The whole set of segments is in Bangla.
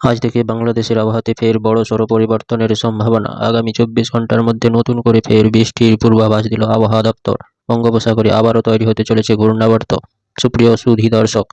আজ থেকে বাংলাদেশের আবহাওয়াতে ফের বড়সড় পরিবর্তনের সম্ভাবনা। আগামী 24 ঘন্টার মধ্যে নতুন করে ফের বৃষ্টির পূর্বাভাস দিল আবহাওয়া দপ্তর। বঙ্গোপসাগরে আবারও তৈরি হতে চলেছে ঘূর্ণাবর্ত। সুপ্রিয় সুধী দর্শক,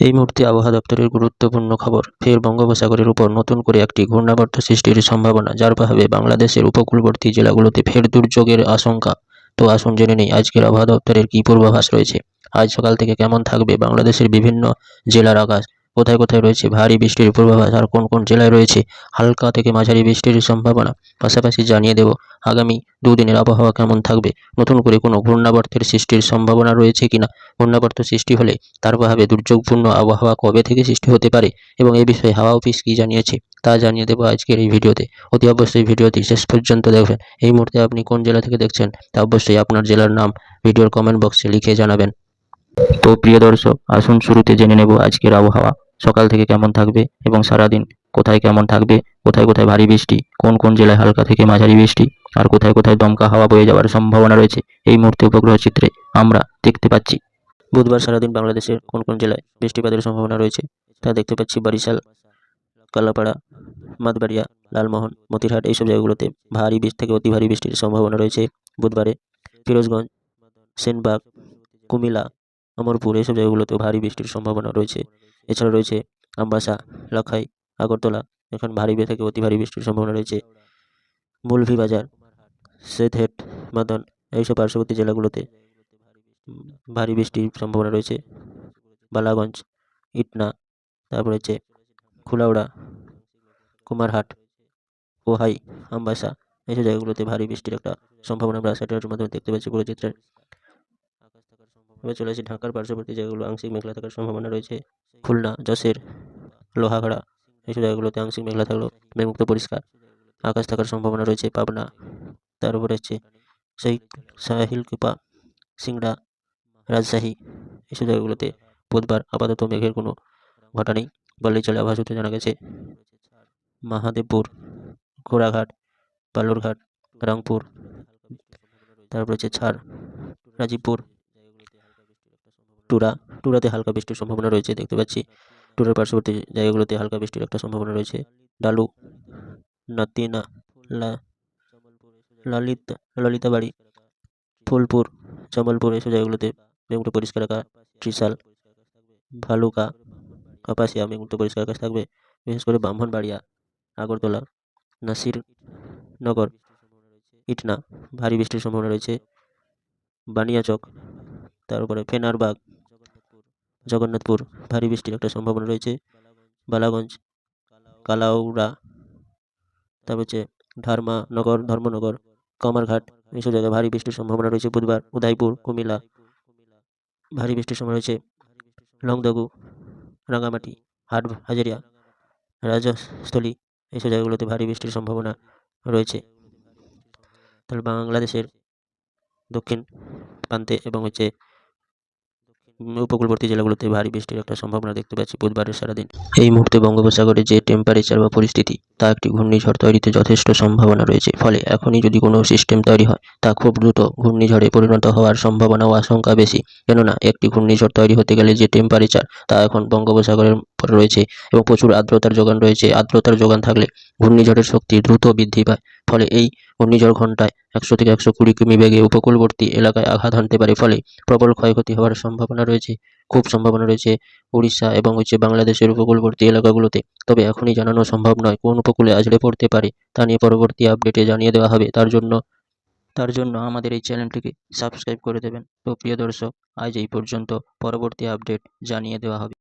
এই মুহূর্তে আবহাওয়া দপ্তরের গুরুত্বপূর্ণ খবর। ফের বঙ্গোপসাগরের উপর নতুন করে একটি ঘূর্ণাবর্ত সৃষ্টির সম্ভাবনা, যার প্রভাবে বাংলাদেশের উপকূলবর্তী জেলাগুলোতে ফের দুর্যোগের আশঙ্কা। তো আসুন জেনে নেই আজকের আবহাওয়া দপ্তরের কি পূর্বাভাস রয়েছে। আজ সকাল থেকে কেমন থাকবে বাংলাদেশের বিভিন্ন জেলার আকাশ, কোথায় কোথায় রয়েছে ভারী বৃষ্টির পূর্বাভাস, আর কোন কোন জেলায় রয়েছে হালকা থেকে মাঝারি বৃষ্টির সম্ভাবনা। পাশাপাশি জানিয়ে দেব আগামী দুদিনের আবহাওয়া কেমন থাকবে, নতুন করে কোনো ঘূর্ণাবর্তের সৃষ্টির সম্ভাবনা রয়েছে কিনা, ঘূর্ণাবর্ত সৃষ্টি হলে তার প্রভাবে দুর্যোগপূর্ণ আবহাওয়া কবে থেকে সৃষ্টি হতে পারে এবং এই বিষয়ে হাওয়া অফিস কী জানিয়েছে তা জানিয়ে দেবো আজকের এই ভিডিওতে। অতি অবশ্যই ভিডিওটি শেষ পর্যন্ত দেখবেন। এই মুহূর্তে আপনি কোন জেলা থেকে দেখছেন তা অবশ্যই আপনার জেলার নাম ভিডিওর কমেন্ট বক্সে লিখে জানাবেন। তো প্রিয় দর্শক, আসুন শুরুতে জেনে নেব আজকের আবহাওয়া সকাল থেকে কেমন থাকবে এবং সারাদিন কোথায় কেমন থাকবে, কোথায় কোথায় ভারী বৃষ্টি, কোন কোন জেলায় হালকা থেকে মাঝারি বৃষ্টি, আর কোথায় কোথায় দমকা হাওয়া বয়ে যাওয়ার সম্ভাবনা রয়েছে এই মুহূর্তে উপগ্রহ চিত্রে আমরা দেখতে পাচ্ছি। বুধবার সারাদিন বাংলাদেশের কোন কোন জেলায় বৃষ্টিপাতের সম্ভাবনা রয়েছে তা দেখতে পাচ্ছি। বরিশাল, কালাপাড়া, মাতবাড়িয়া, লালমোহন, মতিরহাট এইসব জায়গাগুলোতে ভারী বৃষ্টি থেকে অতি ভারী বৃষ্টির সম্ভাবনা রয়েছে বুধবারে। ফিরোজগঞ্জ, সেনবাগ, কুমিল্লা, অমরপুর এইসব জায়গাগুলোতেও ভারী বৃষ্টির সম্ভাবনা রয়েছে। এছাড়া রয়েছে আমবাসা, লাখাই, আগরতলা, এখানে ভারী থেকে অতি ভারী বৃষ্টির সম্ভাবনা রয়েছে। মৌলভীবাজার, সিলেট, মাদন এইসব পার্শ্ববর্তী জেলাগুলোতে ভারী বৃষ্টির সম্ভাবনা রয়েছে। বালাগঞ্জ, ইটনা, তারপর হচ্ছে খুলাউড়া, কুমারহাট, ওহাই, আমবাসা এইসব জায়গাগুলোতে ভারী বৃষ্টির একটা সম্ভাবনা আমরা স্যাটেলাইটের মাধ্যমে দেখতে পাচ্ছি পুরো চিত্রে। এবার চলে আসি ঢাকার পার্শ্ববর্তী জায়গাগুলো আংশিক মেঘলা থাকার সম্ভাবনা রয়েছে। খুলনা, যশোর, লোহাগড়া এইসব জায়গাগুলোতে আংশিক মেঘলা থাকলেও মেঘমুক্ত পরিষ্কার আকাশ থাকার সম্ভাবনা রয়েছে। পাবনা, তারপরে হচ্ছে সাহিলকুপা, সিংড়া, রাজশাহী এইসব জায়গাগুলোতে বুধবার আপাতত মেঘের কোনো ঘটা নেই বললেই চলে, আবহাওয়া সূত্রে জানা গেছে। মহাদেবপুর, ঘোড়াঘাট, বালুরঘাট, রংপুর, তারপর হচ্ছে ছাড়, রাজীবপুর, টুরাতে হালকা বৃষ্টির সম্ভাবনা রয়েছে দেখতে পাচ্ছি। টুরার পার্শ্ববর্তী জায়গাগুলোতে হালকা বৃষ্টির একটা সম্ভাবনা রয়েছে। ডালু, নাতিনা, ললিতাবাড়ি, ফুলপুর, জামালপুর এইসব জায়গাগুলোতে মেঘমুক্ত পরিষ্কার আকাশ। ত্রিশাল, ভালুকা, কাপাসিয়া মেঘমুক্ত পরিষ্কার আকাশ থাকবে। বিশেষ করে ব্রাহ্মণবাড়িয়া, আগরতলা, নাসিরনগর, ইটনা ভারী বৃষ্টির সম্ভাবনা রয়েছে। বানিয়াচক, তারপরে ফেনারবাগ, জগন্নাথপুর ভারী বৃষ্টির একটা সম্ভাবনা রয়েছে। বালাগঞ্জ, কালাউড়া, তারপর হচ্ছে ধর্মনগর, কামারঘাট এইসব জায়গায় ভারী বৃষ্টির সম্ভাবনা রয়েছে বুধবার। উদয়পুর, কুমিল্লা ভারী বৃষ্টির সম্ভাবনা রয়েছে। লংদগু, রাঙামাটি, হাজারিয়া, রাজস্থলী এইসব জায়গাগুলোতে ভারী বৃষ্টির সম্ভাবনা রয়েছে। তাহলে বাংলাদেশের দক্ষিণ প্রান্তে এবং হচ্ছে উপকূলবর্তী জেলাগুলোতে ভারী বৃষ্টির একটা সম্ভাবনা দেখতে পাচ্ছি বুধবারের সারাদিন। এই মুহূর্তে বঙ্গোপসাগরে যে টেম্পারেচার বা পরিস্থিতি তা একটি ঘূর্ণিঝড় তৈরিতে যথেষ্ট সম্ভাবনা রয়েছে। ফলে এখনই যদি কোনো সিস্টেম তৈরি হয় তা খুব দ্রুত ঘূর্ণিঝড়ে পরিণত হওয়ার সম্ভাবনা ও আশঙ্কা বেশি। কেননা একটি ঘূর্ণিঝড় তৈরি হতে গেলে যে টেম্পারেচার তা এখন বঙ্গোপসাগরের পরে রয়েছে এবং প্রচুর আর্দ্রতার যোগান রয়েছে। আর্দ্রতার যোগান থাকলে ঘূর্ণিঝড়ের শক্তি দ্রুত বৃদ্ধি পায়। ফলে এই ঘূর্ণিঝড় ঘন্টায় 100 থেকে 120 কিমি বেগে উপকূলবর্তী এলাকায় আঘাত হানতে পারে। ফলে প্রবল ক্ষয়ক্ষতি হওয়ার সম্ভাবনা রয়েছে, খুব সম্ভাবনা রয়েছে উড়িষ্যা এবং বাংলাদেশের উপকূলবর্তী এলাকাগুলোতে। তবে এখনই জানানো সম্ভব নয় কোন উপকূলে আছড়ে পড়তে পারে, তা নিয়ে পরবর্তী আপডেটে জানিয়ে দেওয়া হবে। তার জন্য আমাদের এই চ্যানেলটিকে সাবস্ক্রাইব করে দেবেন। তো প্রিয় দর্শক, আজ এই পর্যন্ত, পরবর্তী আপডেট জানিয়ে দেওয়া হবে।